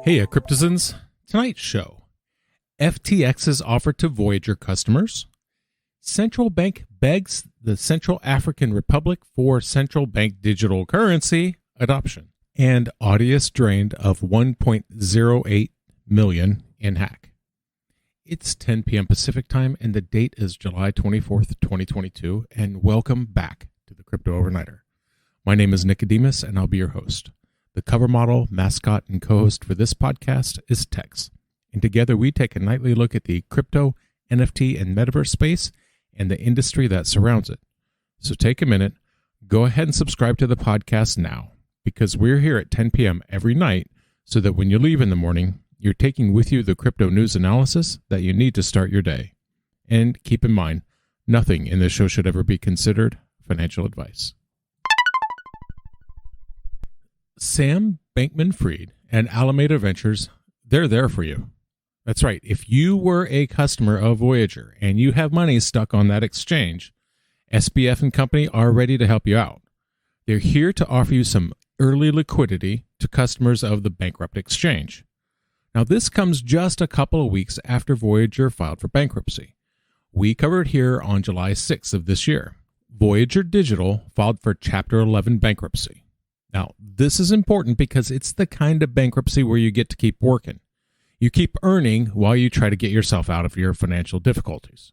Heya Cryptozens, tonight's show. FTX's offer to Voyager customers. Central bank begs the Central African Republic for central bank digital currency adoption. And Audius drained of 1.08 million in hack. It's 10 p.m. Pacific time and the date is July 24th, 2022. And welcome back to the Crypto Overnighter. My name is Nicodemus and I'll be your host. The cover model, mascot, and co-host for this podcast is Tex. And together we take a nightly look at the crypto, NFT, and metaverse space and the industry that surrounds it. So take a minute, go ahead and subscribe to the podcast now, because we're here at 10 p.m. every night so that when you leave in the morning, you're taking with you the crypto news analysis that you need to start your day. And keep in mind, nothing in this show should ever be considered financial advice. Sam Bankman-Fried and Alameda Ventures, they're there for you. That's right. If you were a customer of Voyager and you have money stuck on that exchange, SBF and company are ready to help you out. They're here to offer you some early liquidity to customers of the bankrupt exchange. Now, this comes just a couple of weeks after Voyager filed for bankruptcy. We covered here on July 6th of this year. Voyager Digital filed for Chapter 11 bankruptcy. Now, this is important because it's the kind of bankruptcy where you get to keep working. You keep earning while you try to get yourself out of your financial difficulties.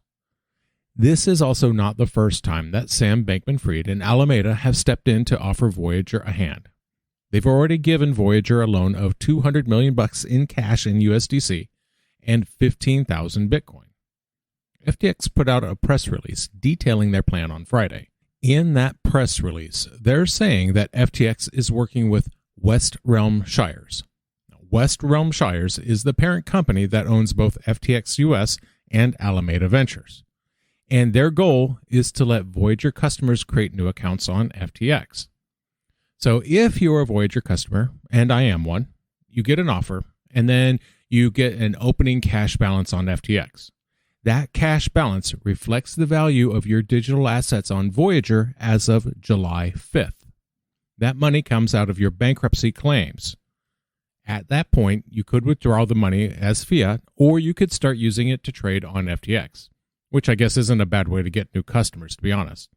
This is also not the first time that Sam Bankman-Fried and Alameda have stepped in to offer Voyager a hand. They've already given Voyager a loan of $200 million in cash in USDC and 15,000 Bitcoin. FTX put out a press release detailing their plan on Friday. In that press release, they're saying that FTX is working with West Realm Shires. West Realm Shires is the parent company that owns both FTX US and Alameda Ventures. And their goal is to let Voyager customers create new accounts on FTX. So if you're a Voyager customer, and I am one, you get an offer, and then you get an opening cash balance on FTX. That cash balance reflects the value of your digital assets on Voyager as of July 5th. That money comes out of your bankruptcy claims. At that point, you could withdraw the money as fiat, or you could start using it to trade on FTX, which I guess isn't a bad way to get new customers, to be honest.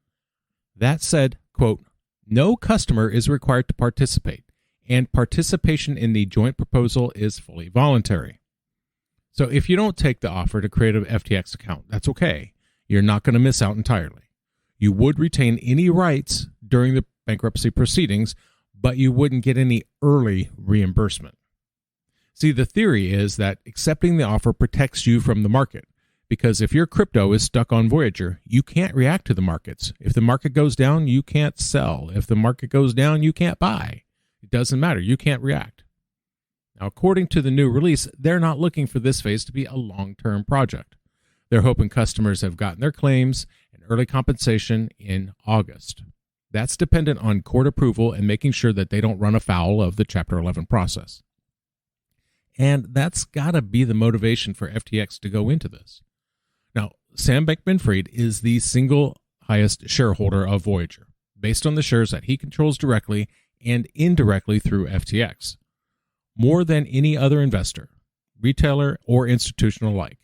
That said, quote, no customer is required to participate, and participation in the joint proposal is fully voluntary. So if you don't take the offer to create an FTX account, that's okay. You're not going to miss out entirely. You would retain any rights during the bankruptcy proceedings, but you wouldn't get any early reimbursement. See, the theory is that accepting the offer protects you from the market, because if your crypto is stuck on Voyager, you can't react to the markets. If the market goes down, you can't sell. If the market goes down, you can't buy. It doesn't matter. You can't react. Now, according to the new release, they're not looking for this phase to be a long-term project. They're hoping customers have gotten their claims and early compensation in August. That's dependent on court approval and making sure that they don't run afoul of the Chapter 11 process. And that's got to be the motivation for FTX to go into this. Now, Sam Bankman-Fried is the single highest shareholder of Voyager, based on the shares that he controls directly and indirectly through FTX. More than any other investor, retailer, or institutional alike.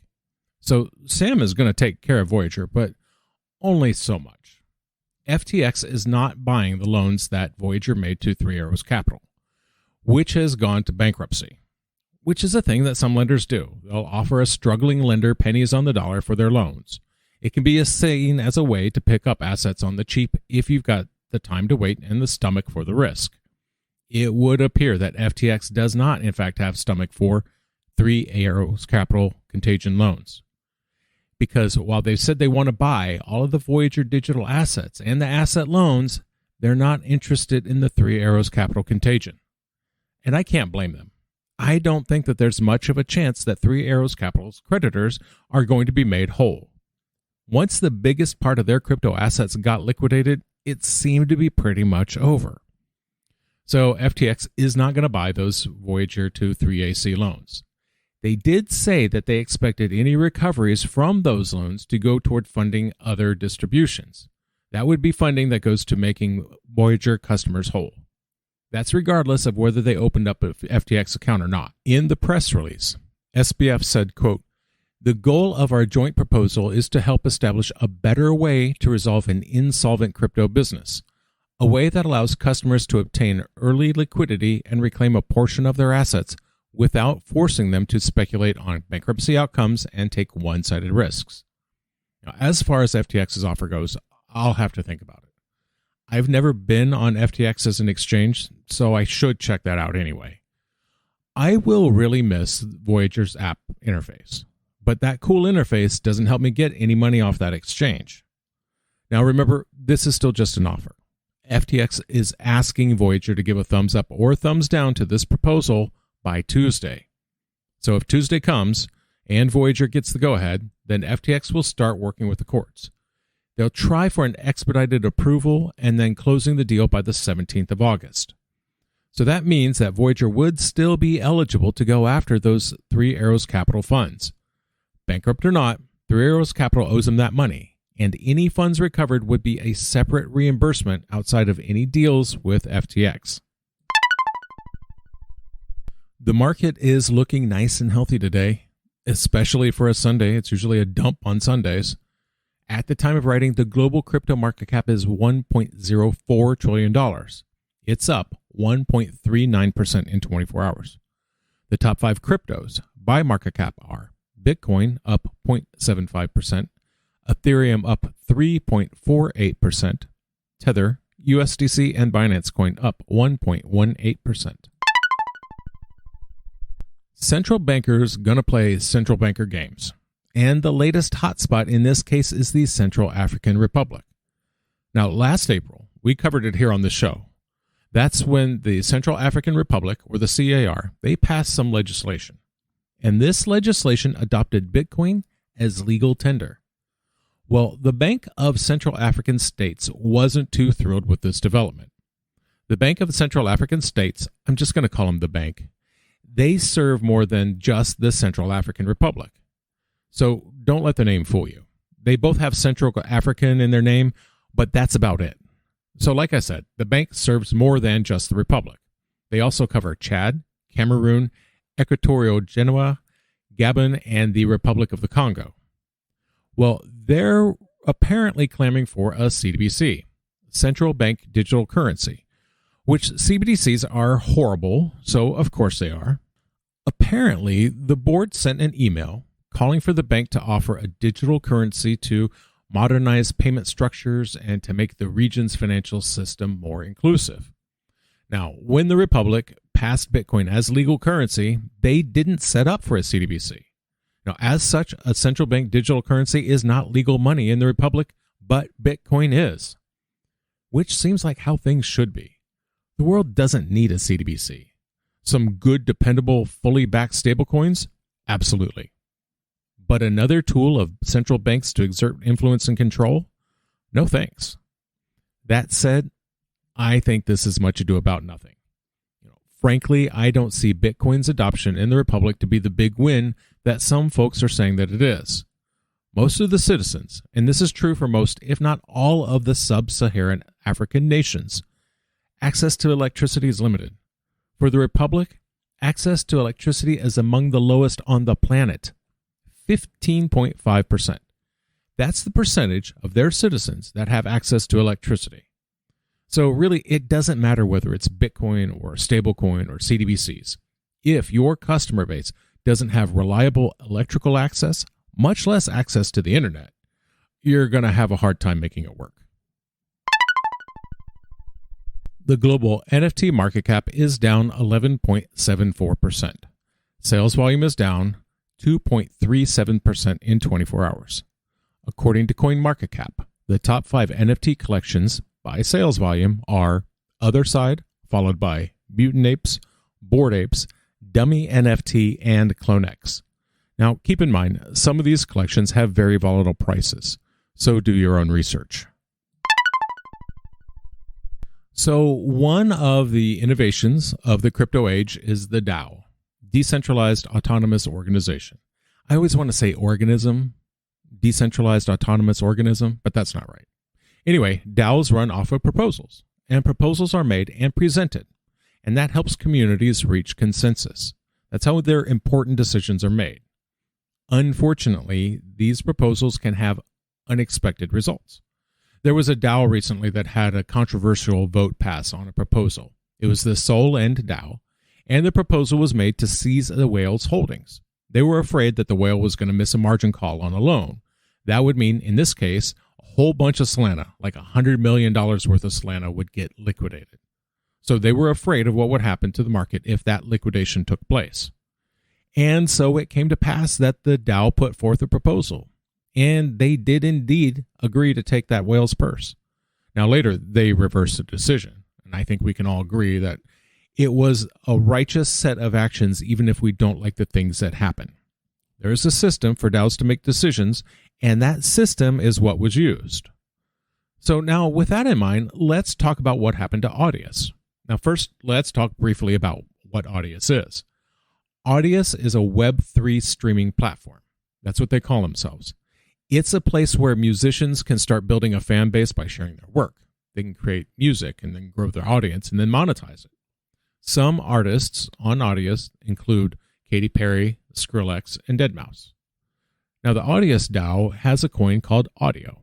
So Sam is going to take care of Voyager, but only so much. FTX is not buying the loans that Voyager made to Three Arrows Capital, which has gone to bankruptcy, which is a thing that some lenders do. They'll offer a struggling lender pennies on the dollar for their loans. It can be seen as a way to pick up assets on the cheap if you've got the time to wait and the stomach for the risk. It would appear that FTX does not, in fact, have stomach for Three Arrows Capital contagion loans. Because while they've said they want to buy all of the Voyager digital assets and the asset loans, they're not interested in the Three Arrows Capital contagion. And I can't blame them. I don't think that there's much of a chance that Three Arrows Capital's creditors are going to be made whole. Once the biggest part of their crypto assets got liquidated, it seemed to be pretty much over. So FTX is not going to buy those Voyager to 3AC loans. They did say that they expected any recoveries from those loans to go toward funding other distributions. That would be funding that goes to making Voyager customers whole. That's regardless of whether they opened up an FTX account or not. In the press release, SBF said, quote, "The goal of our joint proposal is to help establish a better way to resolve an insolvent crypto business, a way that allows customers to obtain early liquidity and reclaim a portion of their assets without forcing them to speculate on bankruptcy outcomes and take one-sided risks." Now, as far as FTX's offer goes, I'll have to think about it. I've never been on FTX as an exchange, so I should check that out anyway. I will really miss Voyager's app interface, but that cool interface doesn't help me get any money off that exchange. Now remember, this is still just an offer. FTX is asking Voyager to give a thumbs up or thumbs down to this proposal by Tuesday. So if Tuesday comes and Voyager gets the go-ahead, then FTX will start working with the courts. They'll try for an expedited approval and then closing the deal by the 17th of August. So that means that Voyager would still be eligible to go after those Three Arrows Capital funds. Bankrupt or not, Three Arrows Capital owes them that money, and any funds recovered would be a separate reimbursement outside of any deals with FTX. The market is looking nice and healthy today, especially for a Sunday. It's usually a dump on Sundays. At the time of writing, the global crypto market cap is $1.04 trillion. It's up 1.39% in 24 hours. The top 5 cryptos by market cap are Bitcoin up 0.75%, Ethereum up 3.48%, Tether, USDC, and Binance Coin up 1.18%. Central bankers gonna play central banker games. And the latest hotspot in this case is the Central African Republic. Now, last April, we covered it here on the show. That's when the Central African Republic, or the CAR, they passed some legislation. And this legislation adopted Bitcoin as legal tender. Well, the Bank of Central African States wasn't too thrilled with this development. The Bank of Central African States, I'm just going to call them the bank, they serve more than just the Central African Republic. So don't let the name fool you. They both have Central African in their name, but that's about it. So like I said, the bank serves more than just the Republic. They also cover Chad, Cameroon, Equatorial Guinea, Gabon, and the Republic of the Congo. Well, they're apparently clamoring for a CDBC, Central Bank Digital Currency, which CBDCs are horrible, so of course they are. Apparently, the board sent an email calling for the bank to offer a digital currency to modernize payment structures and to make the region's financial system more inclusive. Now, when the Republic passed Bitcoin as legal currency, they didn't set up for a CDBC. Now, as such, a central bank digital currency is not legal money in the Republic, but Bitcoin is, which seems like how things should be. The world doesn't need a CDBC. Some good, dependable, fully backed stablecoins? Absolutely. But another tool of central banks to exert influence and control? No thanks. That said, I think this is much ado about nothing. Frankly, I don't see Bitcoin's adoption in the Republic to be the big win that some folks are saying that it is. Most of the citizens, and this is true for most, if not all of the sub-Saharan African nations, access to electricity is limited. For the Republic, access to electricity is among the lowest on the planet. 15.5%. That's the percentage of their citizens that have access to electricity. So really, it doesn't matter whether it's Bitcoin or stablecoin or CDBCs. If your customer base doesn't have reliable electrical access, much less access to the internet, you're going to have a hard time making it work. The global NFT market cap is down 11.74%. Sales volume is down 2.37% in 24 hours. According to CoinMarketCap, the top 5 NFT collections by sales volume are Otherside, followed by Mutant Apes, Bored Apes, Dummy NFT, and CloneX. Now, keep in mind, some of these collections have very volatile prices, so do your own research. So, one of the innovations of the crypto age is the DAO, Decentralized Autonomous Organization. I always want to say organism, decentralized autonomous organism, but that's not right. Anyway, DAOs run off of proposals, and proposals are made and presented. and that helps communities reach consensus. That's how their important decisions are made. Unfortunately, these proposals can have unexpected results. There was a DAO recently that had a controversial vote pass on a proposal. It was the Soul End DAO, and the proposal was made to seize the whale's holdings. They were afraid that the whale was going to miss a margin call on a loan. That would mean, in this case, a whole bunch of Solana, like $100 million worth of Solana, would get liquidated. So they were afraid of what would happen to the market if that liquidation took place. And so it came to pass that the DAO put forth a proposal, and they did indeed agree to take that whale's purse. Now later, they reversed the decision, and I think we can all agree that it was a righteous set of actions even if we don't like the things that happen. There is a system for DAOs to make decisions, and that system is what was used. So now, with that in mind, let's talk about what happened to Audius. Now first, let's talk briefly about what Audius is. Audius is a Web3 streaming platform. That's what they call themselves. It's a place where musicians can start building a fan base by sharing their work. They can create music and then grow their audience and then monetize it. Some artists on Audius include Katy Perry, Skrillex, and Deadmau5. Now, the Audius DAO has a coin called Audio.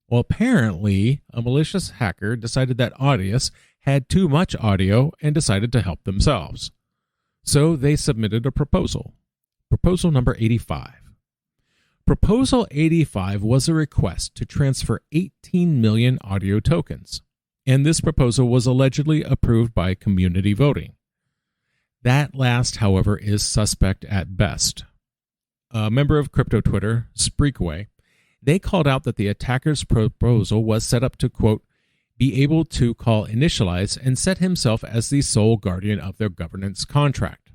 Well, apparently, a malicious hacker decided that Audius had too much audio and decided to help themselves. So they submitted a proposal. Proposal number 85. Proposal 85 was a request to transfer 18 million audio tokens, and this proposal was allegedly approved by community voting. That last, however, is suspect at best. A member of crypto Twitter, Spreakway, they called out that the attacker's proposal was set up to, quote, be able to call initialize and set himself as the sole guardian of their governance contract.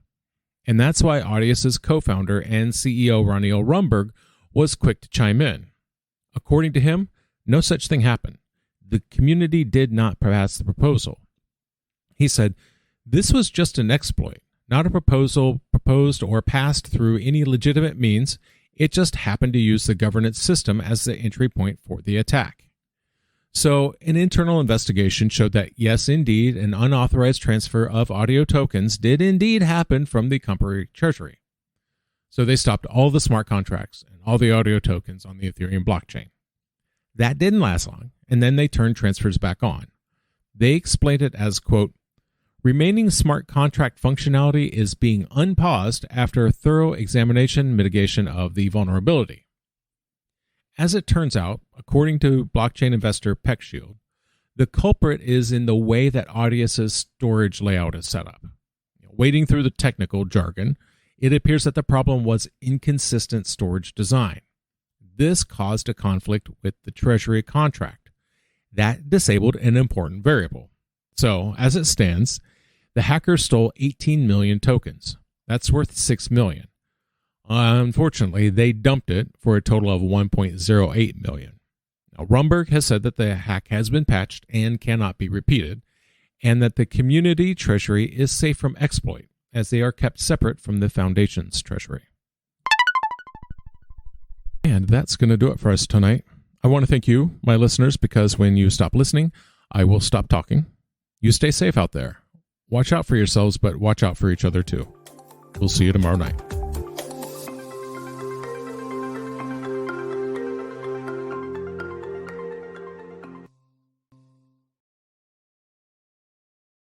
And that's why Audius's co-founder and CEO Raniel Rumberg was quick to chime in. According to him, no such thing happened. The community did not pass the proposal. He said, this was just an exploit, not a proposal proposed or passed through any legitimate means. It just happened to use the governance system as the entry point for the attack. So an internal investigation showed that, yes, indeed, an unauthorized transfer of audio tokens did indeed happen from the company treasury. So they stopped all the smart contracts and all the audio tokens on the Ethereum blockchain. That didn't last long, and then they turned transfers back on. They explained it as, quote, remaining smart contract functionality is being unpaused after a thorough examination mitigation of the vulnerability. As it turns out, according to blockchain investor PeckShield, the culprit is in the way that Audius's storage layout is set up. Wading through the technical jargon, it appears that the problem was inconsistent storage design. This caused a conflict with the Treasury contract. That disabled an important variable. So, as it stands, the hacker stole 18 million tokens. That's worth $6 million. Unfortunately, they dumped it for a total of 1.08 million. Now, Rumberg has said that the hack has been patched and cannot be repeated, and that the community treasury is safe from exploit, as they are kept separate from the foundation's treasury. And that's going to do it for us tonight. I want to thank you, my listeners, because when you stop listening, I will stop talking. You stay safe out there. Watch out for yourselves, but watch out for each other too. We'll see you tomorrow night.